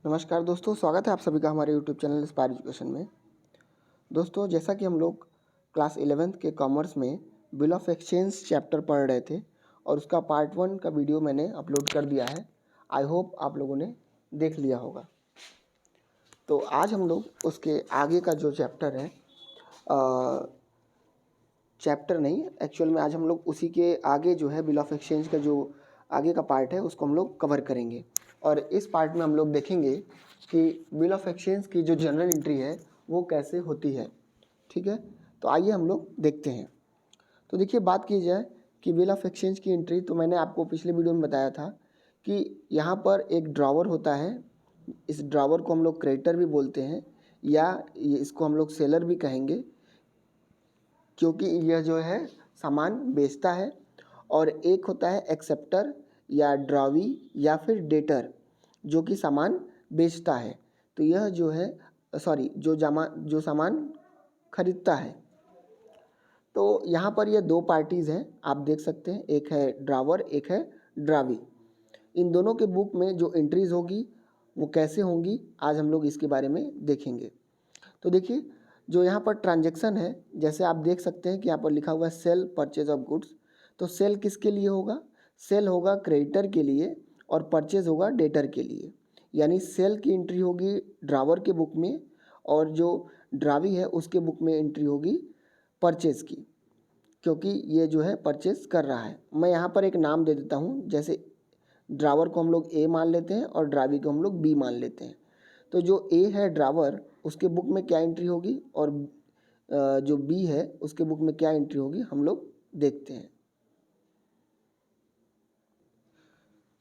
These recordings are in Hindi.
नमस्कार दोस्तों, स्वागत है आप सभी का हमारे यूट्यूब चैनल इंस्पायर एजुकेशन में। दोस्तों, जैसा कि हम लोग क्लास 11th के कॉमर्स में बिल ऑफ एक्सचेंज चैप्टर पढ़ रहे थे और उसका पार्ट 1 का वीडियो मैंने अपलोड कर दिया है। आई होप आप लोगों ने देख लिया होगा। तो आज हम लोग उसके आगे का जो चैप्टर है, चैप्टर नहीं एक्चुअल में, आज हम लोग उसी के आगे जो है बिल ऑफ एक्सचेंज का जो आगे का पार्ट है उसको हम लोग कवर करेंगे। और इस पार्ट में हम लोग देखेंगे कि बिल ऑफ एक्सचेंज की जो जनरल एंट्री है वो कैसे होती है। ठीक है, तो आइए हम लोग देखते हैं। तो देखिए, बात की जाए कि बिल ऑफ एक्सचेंज की एंट्री, तो मैंने आपको पिछले वीडियो में बताया था कि यहाँ पर एक ड्रॉवर होता है। इस ड्रॉवर को हम लोग क्रेडिटर भी बोलते हैं या इसको हम लोग सेलर भी कहेंगे, क्योंकि यह जो है सामान बेचता है। और एक होता है एक्सेप्टर या ड्रावी या फिर डेटर, जो कि सामान बेचता है। तो यह जो है जो सामान खरीदता है। तो यहाँ पर ये दो पार्टीज़ हैं, आप देख सकते हैं, एक है ड्रावर, एक है ड्रावी। इन दोनों के बुक में जो एंट्रीज होगी वो कैसे होंगी, आज हम लोग इसके बारे में देखेंगे। तो देखिए, जो यहाँ पर ट्रांजैक्शन है, जैसे आप देख सकते हैं कि यहाँ पर लिखा हुआ है सेल परचेज ऑफ गुड्स। तो सेल किसके लिए होगा? सेल होगा क्रेडिटर के लिए और परचेज होगा डेटर के लिए। यानी सेल की एंट्री होगी ड्रावर के बुक में और जो ड्रावी है उसके बुक में एंट्री होगी परचेज की, क्योंकि ये जो है परचेज कर रहा है। मैं यहाँ पर एक नाम दे देता हूँ, जैसे ड्रावर को हम लोग ए मान लेते हैं और ड्रावी को हम लोग बी मान लेते हैं। तो जो ए है ड्रावर, उसके बुक में क्या एंट्री होगी और जो बी है उसके बुक में क्या एंट्री होगी, हम लोग देखते हैं।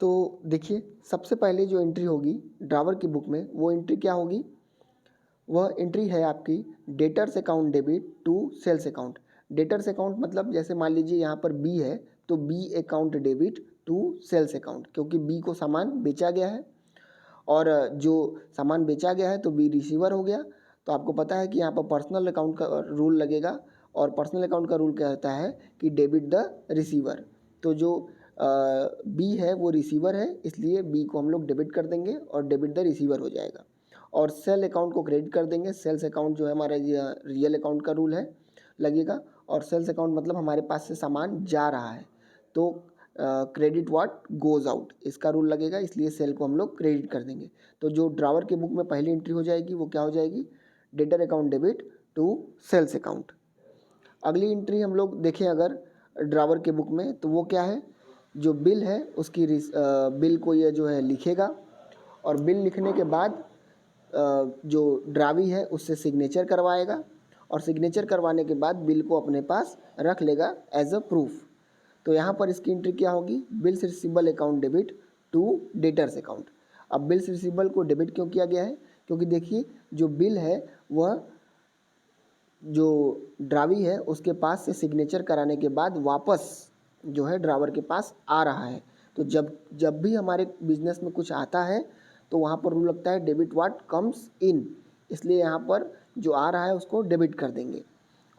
तो देखिए, सबसे पहले जो एंट्री होगी ड्रावर की बुक में, वो एंट्री क्या होगी? वह एंट्री है आपकी debtors account debit to sales account. Debtors account मतलब जैसे मान लीजिए यहाँ पर बी है, तो B account debit to sales account, क्योंकि बी को सामान बेचा गया है और जो सामान बेचा गया है तो बी रिसीवर हो गया। तो आपको पता है कि यहाँ पर पर्सनल अकाउंट का रूल लगेगा और पर्सनल अकाउंट का रूल कहता है कि डेबिट द रिसीवर। तो जो बी है वो रिसीवर है, इसलिए बी को हम लोग डेबिट कर देंगे और डेबिट द रिसीवर हो जाएगा। और सेल अकाउंट को क्रेडिट कर देंगे। सेल्स अकाउंट जो है हमारा रियल अकाउंट का रूल है, लगेगा। और सेल्स अकाउंट मतलब हमारे पास से सामान जा रहा है, तो क्रेडिट व्हाट गोज आउट, इसका रूल लगेगा, इसलिए सेल को हम लोग क्रेडिट कर देंगे। तो जो ड्रावर के बुक में पहली एंट्री हो जाएगी वो क्या हो जाएगी? Debtor account debit to sales account. अगली एंट्री हम लोग देखें अगर ड्रावर के बुक में, तो वो क्या है? जो बिल है उसकी बिल को ये जो है लिखेगा और बिल लिखने के बाद जो ड्रावी है उससे सिग्नेचर करवाएगा और सिग्नेचर करवाने के बाद बिल को अपने पास रख लेगा एज अ प्रूफ। तो यहाँ पर इसकी एंट्री क्या होगी? Bills receivable account debit to debtors account. अब बिल्स रिसीवेबल को डेबिट क्यों किया गया है? क्योंकि देखिए, जो बिल है वह जो ड्रावी है उसके पास से सिग्नेचर कराने के बाद वापस जो है ड्रावर के पास आ रहा है। तो जब जब भी हमारे बिजनेस में कुछ आता है तो वहाँ पर रूल लगता है डेबिट व्हाट कम्स इन, इसलिए यहाँ पर जो आ रहा है उसको डेबिट कर देंगे।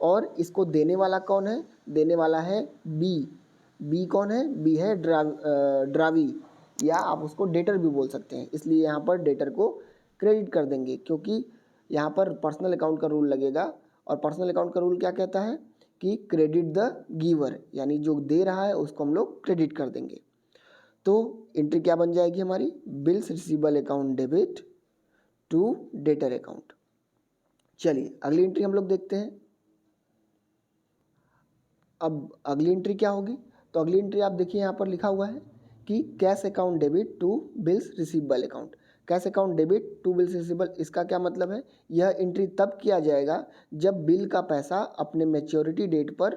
और इसको देने वाला कौन है? देने वाला है बी। बी कौन है? बी है ड्रावी, या आप उसको डेटर भी बोल सकते हैं, इसलिए यहाँ पर डेटर को क्रेडिट कर देंगे, क्योंकि यहाँ पर पर्सनल अकाउंट का रूल लगेगा। और पर्सनल अकाउंट का रूल क्या कहता है कि क्रेडिट द गिवर, यानी जो दे रहा है उसको हम लोग क्रेडिट कर देंगे। तो एंट्री क्या बन जाएगी हमारी? Bills receivable account debit to debtor account. चलिए अगली एंट्री हम लोग देखते हैं। अब अगली एंट्री क्या होगी? तो अगली एंट्री आप देखिए, यहाँ पर लिखा हुआ है कि cash account debit to bills receivable account. Cash account debit to bills receivable, इसका क्या मतलब है? यह एंट्री तब किया जाएगा जब बिल का पैसा अपने मैच्योरिटी डेट पर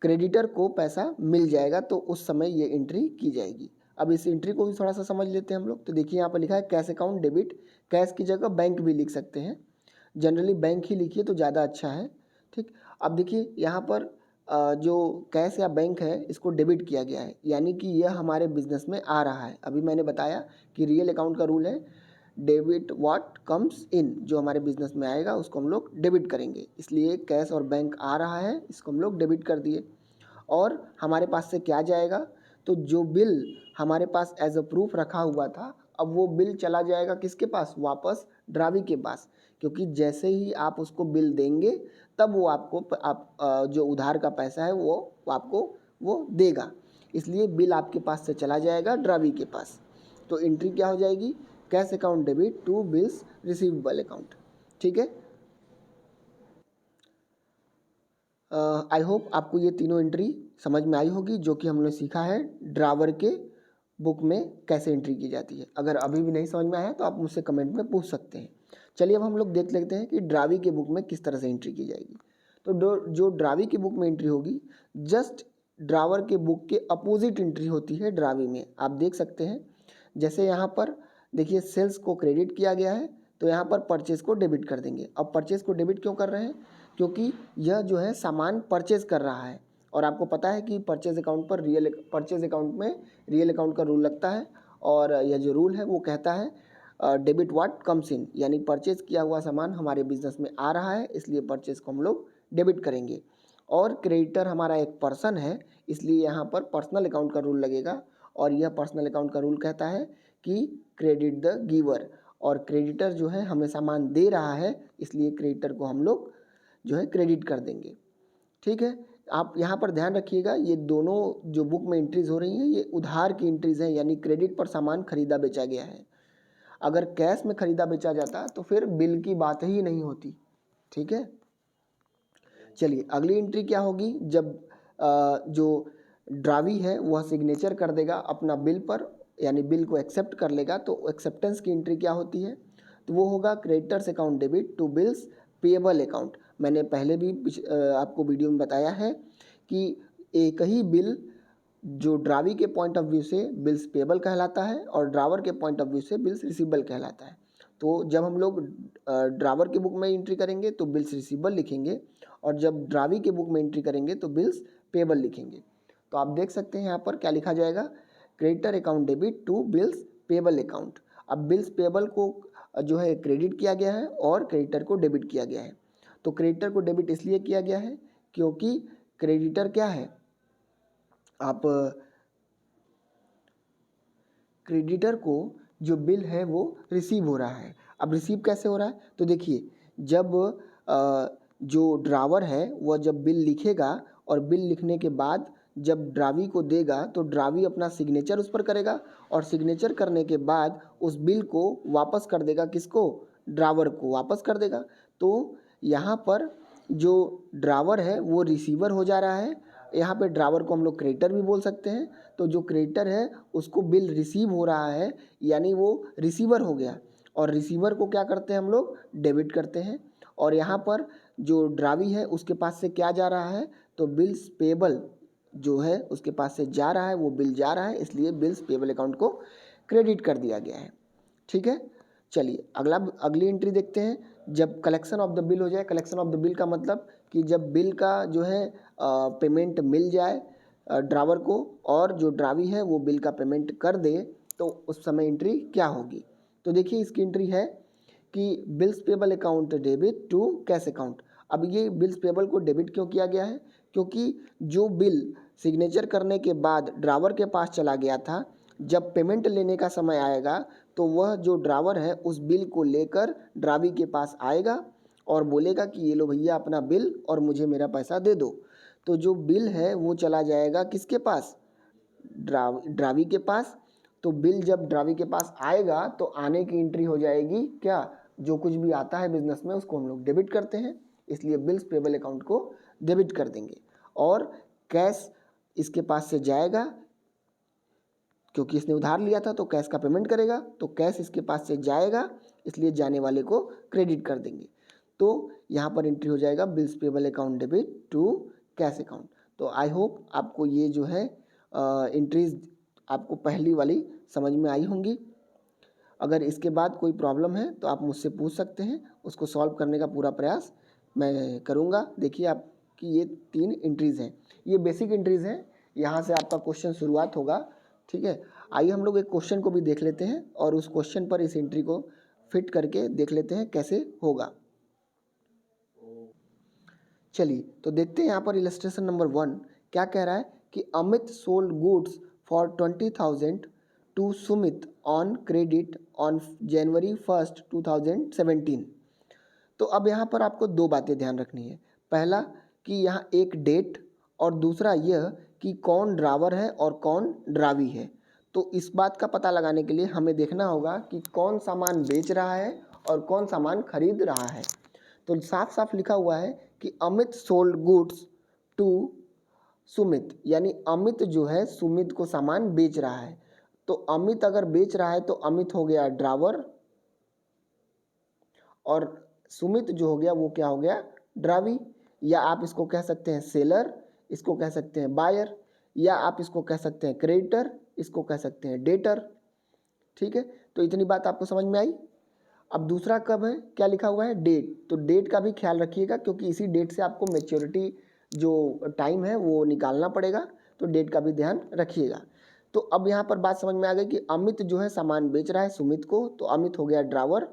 क्रेडिटर को पैसा मिल जाएगा, तो उस समय ये एंट्री की जाएगी। अब इस एंट्री को भी थोड़ा सा समझ लेते हैं हम लोग। तो देखिए, यहाँ पर लिखा है कैश अकाउंट डेबिट। कैश की जगह बैंक भी लिख सकते हैं, जनरली बैंक ही लिखिए तो ज़्यादा अच्छा है। ठीक, अब देखिए यहाँ पर जो कैश या बैंक है इसको डेबिट किया गया है, यानी कि यह हमारे बिजनेस में आ रहा है। अभी मैंने बताया कि रियल अकाउंट का रूल है डेबिट व्हाट कम्स इन, जो हमारे बिजनेस में आएगा उसको हम लोग डेबिट करेंगे, इसलिए कैश और बैंक आ रहा है, इसको हम लोग डेबिट कर दिए। और हमारे पास से क्या जाएगा? तो जो बिल हमारे पास एज अ प्रूफ रखा हुआ था, अब वो बिल चला जाएगा किसके पास, वापस ड्रावी के पास, क्योंकि जैसे ही आप उसको बिल देंगे तब वो आपको जो उधार का पैसा है वो आपको वो देगा, इसलिए बिल आपके पास से चला जाएगा ड्रावी के पास। तो एंट्री क्या हो जाएगी, cash account debit to bills receivable account. ठीक है, आई होप आपको ये तीनों एंट्री समझ में आई होगी जो कि हमने सीखा है ड्रावर के बुक में कैसे एंट्री की जाती है। अगर अभी भी नहीं समझ में आया तो आप मुझसे कमेंट में पूछ सकते हैं। चलिए अब हम लोग देख लेते हैं कि ड्रावी के बुक में किस तरह से एंट्री की जाएगी। तो जो ड्रावी की बुक में एंट्री होगी, जस्ट ड्रावर के बुक के अपोजिट एंट्री होती है ड्रावी में। आप देख सकते हैं, जैसे यहाँ पर देखिए सेल्स को क्रेडिट किया गया है, तो यहाँ पर परचेज को डेबिट कर देंगे। अब परचेज को डेबिट क्यों कर रहे हैं, क्योंकि यह जो है सामान परचेज कर रहा है, और आपको पता है कि परचेज अकाउंट पर परचेज अकाउंट में रियल अकाउंट का रूल लगता है, और यह जो रूल है वो कहता है डेबिट व्हाट कम्स इन, यानी परचेज किया हुआ सामान हमारे बिजनेस में आ रहा है, इसलिए परचेज को हम लोग डेबिट करेंगे। और क्रेडिटर हमारा एक पर्सन है, इसलिए यहाँ पर पर्सनल अकाउंट का रूल लगेगा, और यह पर्सनल अकाउंट का रूल कहता है कि क्रेडिट द गिवर, और क्रेडिटर जो है हमें सामान दे रहा है, इसलिए क्रेडिटर को हम लोग जो है क्रेडिट कर देंगे। ठीक है, आप यहाँ पर ध्यान रखिएगा, ये दोनों जो बुक में एंट्रीज हो रही हैं ये उधार की एंट्रीज हैं, यानी क्रेडिट पर सामान खरीदा बेचा गया है। अगर कैश में खरीदा बेचा जाता तो फिर बिल की बात ही नहीं होती। ठीक है, चलिए अगली एंट्री क्या होगी, जब जो ड्रावी है वह सिग्नेचर कर देगा अपना बिल पर, यानी बिल को एक्सेप्ट कर लेगा, तो एक्सेप्टेंस की एंट्री क्या होती है, तो वो होगा creditors account debit to bills payable account. मैंने पहले भी आपको वीडियो में बताया है कि एक ही बिल जो ड्रावी के पॉइंट ऑफ व्यू से बिल्स पेएबल कहलाता है और ड्रावर के पॉइंट ऑफ व्यू से बिल्स रिसीवेबल कहलाता है। तो जब हम लोग ड्रावर की बुक में एंट्री करेंगे तो बिल्स रिसीवेबल लिखेंगे, और जब ड्रावी के बुक में एंट्री करेंगे तो बिल्स पेएबल लिखेंगे। तो आप देख सकते हैं यहाँ पर क्या लिखा जाएगा, creditor account debit to bills payable account. अब बिल्स पेएबल को जो है क्रेडिट किया गया है और क्रेडिटर को डेबिट किया गया है। तो क्रेडिटर को डेबिट इसलिए किया गया है क्योंकि क्रेडिटर क्या है, आप क्रेडिटर को जो बिल है वो रिसीव हो रहा है। अब रिसीव कैसे हो रहा है, तो देखिए जब जो ड्रावर है वह जब बिल लिखेगा, और बिल लिखने के बाद जब ड्रावी को देगा तो ड्रावी अपना सिग्नेचर उस पर करेगा, और सिग्नेचर करने के बाद उस बिल को वापस कर देगा, किसको, ड्रावर को वापस कर देगा। तो यहाँ पर जो ड्रावर है वो रिसीवर हो जा रहा है, यहाँ पे ड्रावर को हम लोग क्रेडिटर भी बोल सकते हैं। तो जो क्रेडिटर है उसको बिल रिसीव हो रहा है, यानी वो रिसीवर हो गया, और रिसीवर को क्या करते हैं हम लोग, डेबिट करते हैं। और यहाँ पर जो ड्रावी है उसके पास से क्या जा रहा है, तो बिल्स पेबल जो है उसके पास से जा रहा है, वो बिल जा रहा है, इसलिए बिल्स पेबल अकाउंट को क्रेडिट कर दिया गया है। ठीक है, चलिए अगली एंट्री देखते हैं, जब कलेक्शन ऑफ द बिल हो जाए। कलेक्शन ऑफ द बिल का मतलब कि जब बिल का जो है पेमेंट मिल जाए ड्रावर को, और जो ड्रावी है वो बिल का पेमेंट कर दे, तो उस समय एंट्री क्या होगी। तो देखिए इसकी एंट्री है कि bills payable account debit to cash account. अब ये बिल्स पेबल को डेबिट क्यों किया गया है, क्योंकि जो बिल सिग्नेचर करने के बाद ड्रावर के पास चला गया था, जब पेमेंट लेने का समय आएगा तो वह जो ड्रावर है उस बिल को लेकर ड्रावी के पास आएगा और बोलेगा कि ये लो भैया अपना बिल और मुझे मेरा पैसा दे दो। तो जो बिल है वो चला जाएगा किसके पास, ड्रावी के पास। तो बिल जब ड्रावी के पास आएगा तो आने की एंट्री हो जाएगी क्या, जो कुछ भी आता है बिजनेस में उसको हम लोग डेबिट करते हैं, इसलिए बिल्स पेबल अकाउंट को डेबिट कर देंगे। और कैश इसके पास से जाएगा, क्योंकि इसने उधार लिया था तो कैश का पेमेंट करेगा, तो कैश इसके पास से जाएगा, इसलिए जाने वाले को क्रेडिट कर देंगे। तो यहाँ पर एंट्री हो जाएगा bills payable account debit to cash account. तो आई होप आपको ये जो है एंट्रीज आपको पहली वाली समझ में आई होंगी। अगर इसके बाद कोई प्रॉब्लम है तो आप मुझसे पूछ सकते हैं, उसको सॉल्व करने का पूरा प्रयास मैं करूँगा। देखिए आपकी ये 3 एंट्रीज़ हैं, ये बेसिक एंट्रीज़ हैं, यहाँ से आपका क्वेश्चन शुरुआत होगा। ठीक है, आइए हम लोग एक क्वेश्चन को भी देख लेते हैं और उस क्वेश्चन पर इस एंट्री को फिट करके देख लेते हैं कैसे होगा। चलिए तो देखते हैं यहाँ पर इलस्ट्रेशन नंबर 1 क्या कह रहा है कि Amit sold goods for 20,000 to Sumit on credit on January 1 2017। तो अब यहाँ पर आपको दो बातें ध्यान रखनी है। पहला कि यहाँ एक डेट, और दूसरा यह कि कौन ड्रावर है और कौन ड्रावी है। तो इस बात का पता लगाने के लिए हमें देखना होगा कि कौन सामान बेच रहा है और कौन सामान खरीद रहा है। तो साफ साफ लिखा हुआ है कि Amit sold goods to Sumit, यानी अमित जो है सुमित को सामान बेच रहा है। तो अमित अगर बेच रहा है तो अमित हो गया ड्रावर, और सुमित जो हो गया वो क्या हो गया, ड्रावी। या आप इसको कह सकते हैं सेलर, इसको कह सकते हैं बायर, या आप इसको कह सकते हैं क्रेडिटर, इसको कह सकते हैं डेटर। ठीक है, तो इतनी बात आपको समझ में आई। अब दूसरा कब है, क्या लिखा हुआ है, डेट। तो डेट का भी ख्याल रखिएगा क्योंकि इसी डेट से आपको मैच्योरिटी जो टाइम है वो निकालना पड़ेगा, तो डेट का भी ध्यान रखिएगा। तो अब यहाँ पर बात समझ में आ गई कि अमित जो है सामान बेच रहा है सुमित को, तो अमित हो गया ड्रावर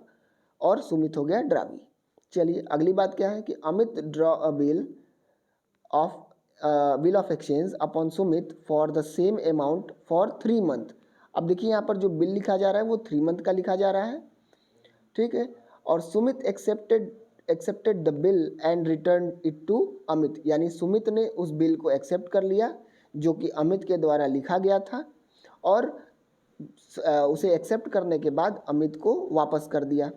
और सुमित हो गया ड्रावी। चलिए अगली बात क्या है कि Amit draw a bill of exchange upon Sumit for the same amount for 3 month. अब देखिए यहाँ पर जो बिल लिखा जा रहा है वो 3 मंथ का लिखा जा रहा है। ठीक है, और Sumit accepted the bill and return it to Amit, यानी सुमित ने उस बिल को एक्सेप्ट कर लिया जो कि अमित के द्वारा लिखा गया था, और उसे एक्सेप्ट करने के बाद अमित को वापस कर दिया।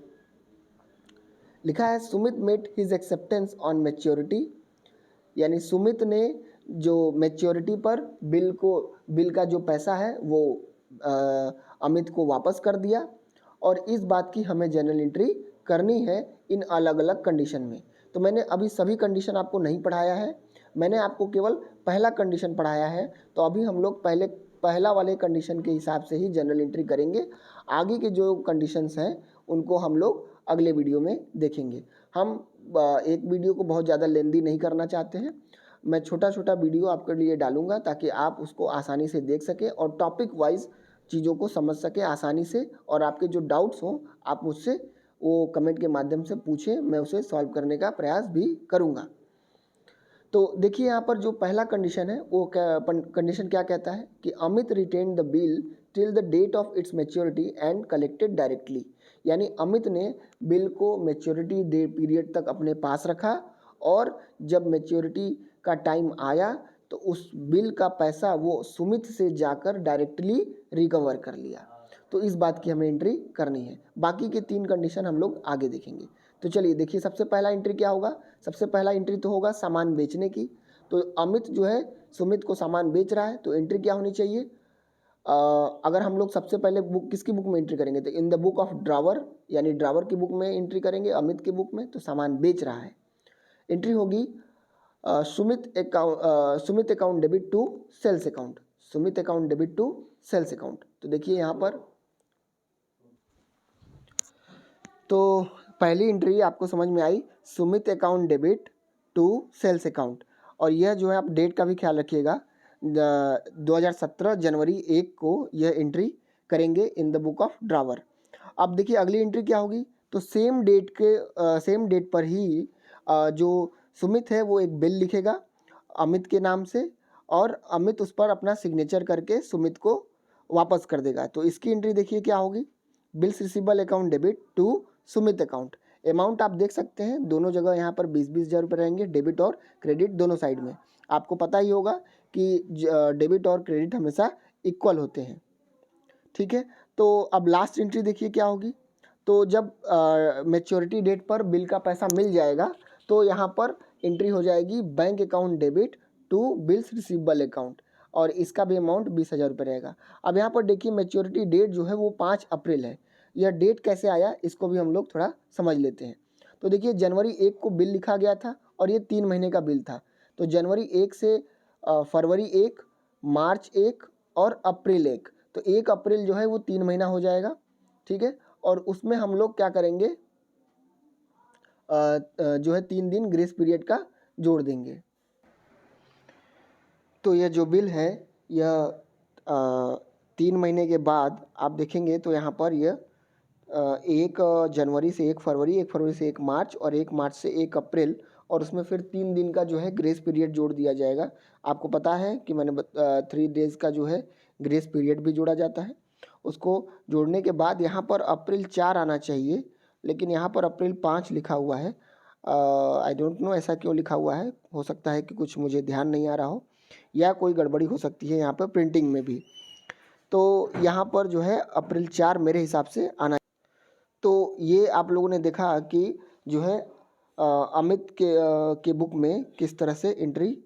लिखा है Sumit met his acceptance on maturity, यानी सुमित ने जो मैच्योरिटी पर बिल का जो पैसा है वो अमित को वापस कर दिया। और इस बात की हमें जर्नल एंट्री करनी है इन अलग अलग कंडीशन में। तो मैंने अभी सभी कंडीशन आपको नहीं पढ़ाया है, मैंने आपको केवल पहला कंडीशन पढ़ाया है। तो अभी हम लोग पहला वाले कंडीशन के हिसाब से ही जर्नल एंट्री करेंगे। आगे के जो कंडीशंस हैं उनको हम लोग अगले वीडियो में देखेंगे। हम एक वीडियो को बहुत ज़्यादा लेंदी नहीं करना चाहते हैं, मैं छोटा छोटा वीडियो आपके लिए डालूंगा ताकि आप उसको आसानी से देख सकें और टॉपिक वाइज चीज़ों को समझ सकें आसानी से। और आपके जो डाउट्स हों आप मुझसे वो कमेंट के माध्यम से पूछें, मैं उसे सॉल्व करने का प्रयास भी करूँगा। तो देखिए यहाँ पर जो पहला कंडीशन है वो कंडीशन क्या कहता है कि Amit retain the bill till the date of its maturity and collected directly, यानी अमित ने बिल को मैच्योरिटी डे पीरियड तक अपने पास रखा, और जब मैच्योरिटी का टाइम आया तो उस बिल का पैसा वो सुमित से जाकर डायरेक्टली रिकवर कर लिया। तो इस बात की हमें एंट्री करनी है। बाकी के 3 कंडीशन हम लोग आगे देखेंगे। तो चलिए देखिए सबसे पहला एंट्री क्या होगा, सबसे पहला एंट्री तो होगा सामान बेचने की। तो अमित जो है सुमित को सामान बेच रहा है, तो एंट्री क्या होनी चाहिए, अगर हम लोग सबसे पहले किसकी बुक में एंट्री करेंगे तो इन द बुक ऑफ ड्रावर, यानी ड्रावर की बुक में एंट्री करेंगे अमित की बुक में, तो सामान बेच रहा है। एंट्री होगी Sumit account debit to sales account, Sumit account debit to sales account. तो देखिए यहाँ पर तो पहली एंट्री आपको समझ में आई, Sumit account debit to sales account. और यह जो है आप डेट का भी ख्याल रखिएगा, 2017 जनवरी 1 को यह एंट्री करेंगे इन द बुक ऑफ ड्रावर। अब देखिए अगली एंट्री क्या होगी, तो सेम डेट पर ही जो सुमित है वो एक बिल लिखेगा अमित के नाम से, और अमित उस पर अपना सिग्नेचर करके सुमित को वापस कर देगा। तो इसकी एंट्री देखिए क्या होगी, bills receivable account debit to Sumit account. Amount आप देख सकते हैं दोनों जगह यहाँ पर 20-20 हज़ार रुपये रहेंगे, डेबिट और क्रेडिट दोनों साइड में। आपको पता ही होगा कि डेबिट और क्रेडिट हमेशा इक्वल होते हैं। ठीक है, तो अब लास्ट एंट्री देखिए क्या होगी, तो जब मैच्योरिटी डेट पर बिल का पैसा मिल जाएगा तो यहाँ पर एंट्री हो जाएगी bank account debit to bills receivable account, और इसका भी अमाउंट 20,000 रुपये रहेगा। अब यहाँ पर देखिए मैच्योरिटी डेट जो है वो 5 अप्रैल है। यह डेट कैसे आया इसको भी हम लोग थोड़ा समझ लेते हैं। तो देखिए जनवरी 1 को बिल लिखा गया था और ये 3 महीने का बिल था। तो जनवरी 1 से फरवरी 1, मार्च 1 और अप्रैल 1, तो 1 अप्रैल जो है वो 3 महीना हो जाएगा। ठीक है, और उसमें हम लोग क्या करेंगे, जो है 3 दिन ग्रेस पीरियड का जोड़ देंगे। तो यह जो बिल है यह 3 महीने के बाद आप देखेंगे तो यहाँ पर यह 1 जनवरी से 1 फरवरी, 1 फरवरी से 1 मार्च और 1 मार्च से 1 अप्रैल, और उसमें फिर 3 दिन का जो है ग्रेस पीरियड जोड़ दिया जाएगा। आपको पता है कि मैंने 3 डेज़ का जो है ग्रेस पीरियड भी जोड़ा जाता है। उसको जोड़ने के बाद यहाँ पर अप्रैल 4 आना चाहिए, लेकिन यहाँ पर अप्रैल 5 लिखा हुआ है। आई डोंट नो ऐसा क्यों लिखा हुआ है, हो सकता है कि कुछ मुझे ध्यान नहीं आ रहा हो या कोई गड़बड़ी हो सकती है यहाँ पर प्रिंटिंग में भी। तो यहाँ पर जो है अप्रैल 4 मेरे हिसाब से आना। तो ये आप लोगों ने देखा कि जो है अमित के बुक में किस तरह से एंट्री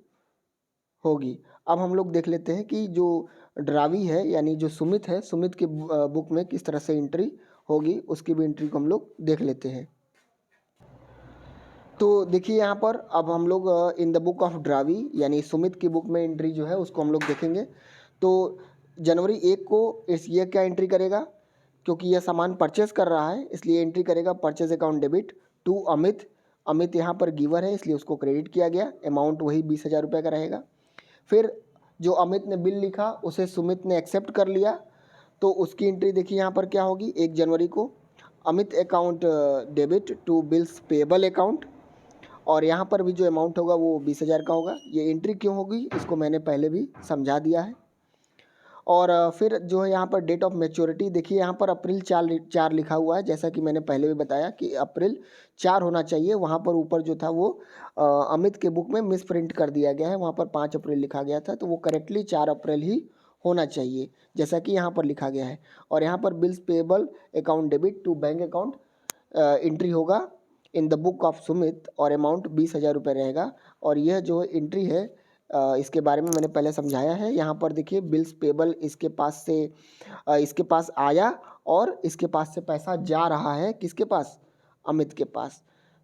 होगी। अब हम लोग देख लेते हैं कि जो ड्रावी है यानी जो सुमित है, सुमित के बुक में किस तरह से एंट्री होगी, उसकी भी एंट्री को हम लोग देख लेते हैं। तो देखिए यहाँ पर अब हम लोग इन द बुक ऑफ ड्रावी यानी सुमित की बुक में एंट्री जो है उसको हम लोग देखेंगे। तो जनवरी 1 को ये क्या एंट्री करेगा, क्योंकि यह सामान परचेस कर रहा है इसलिए एंट्री करेगा purchase account debit to Amit. Amit यहाँ पर गिवर है इसलिए उसको क्रेडिट किया गया, अमाउंट वही 20,000 रुपये का रहेगा। फिर जो अमित ने बिल लिखा उसे सुमित ने एक्सेप्ट कर लिया, तो उसकी एंट्री देखिए यहाँ पर क्या होगी। 1 जनवरी को Amit account debit to bills payable account, और यहाँ पर भी जो अमाउंट होगा वो 20,000 का होगा। ये एंट्री क्यों होगी इसको मैंने पहले भी समझा दिया है। और फिर जो है यहाँ पर डेट ऑफ मैच्योरिटी देखिए, यहाँ पर अप्रैल 4 लिखा हुआ है, जैसा कि मैंने पहले भी बताया कि अप्रैल 4 होना चाहिए। वहाँ पर ऊपर जो था वो अमित के बुक में मिस प्रिंट कर दिया गया है, वहाँ पर 5 अप्रैल लिखा गया था, तो वो करेक्टली 4 अप्रैल ही होना चाहिए जैसा कि यहाँ पर लिखा गया है। और यहाँ पर bills payable account debit to bank account entry होगा in the book of Sumit और अमाउंट 20,000 रुपये रहेगा। और यह जो एंट्री है इसके बारे में मैंने पहले समझाया है। यहाँ पर देखिए बिल्स पेबल इसके पास आया और इसके पास से पैसा जा रहा है किसके पास, अमित के पास।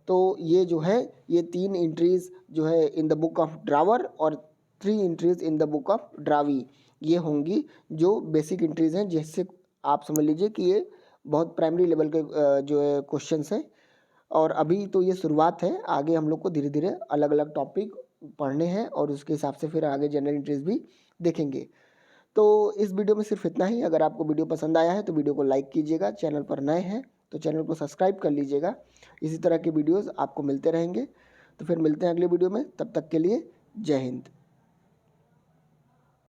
तो ये जो है ये 3 एंट्रीज जो है in the book of drawer और 3 entries in the book of drawee, ये होंगी जो बेसिक एंट्रीज हैं, जिससे आप समझ लीजिए कि ये बहुत प्राइमरी लेवल के जो है क्वेश्चंस हैं। और अभी तो ये शुरुआत है, आगे हम लोग को धीरे धीरे अलग अलग टॉपिक पढ़ने हैं और उसके हिसाब से फिर आगे जनरल एंट्रीज भी देखेंगे। तो इस वीडियो में सिर्फ इतना ही। अगर आपको वीडियो पसंद आया है तो वीडियो को लाइक कीजिएगा, चैनल पर नए हैं तो चैनल को सब्सक्राइब कर लीजिएगा। इसी तरह के वीडियोज़ आपको मिलते रहेंगे। तो फिर मिलते हैं अगले वीडियो में, तब तक के लिए जय हिंद।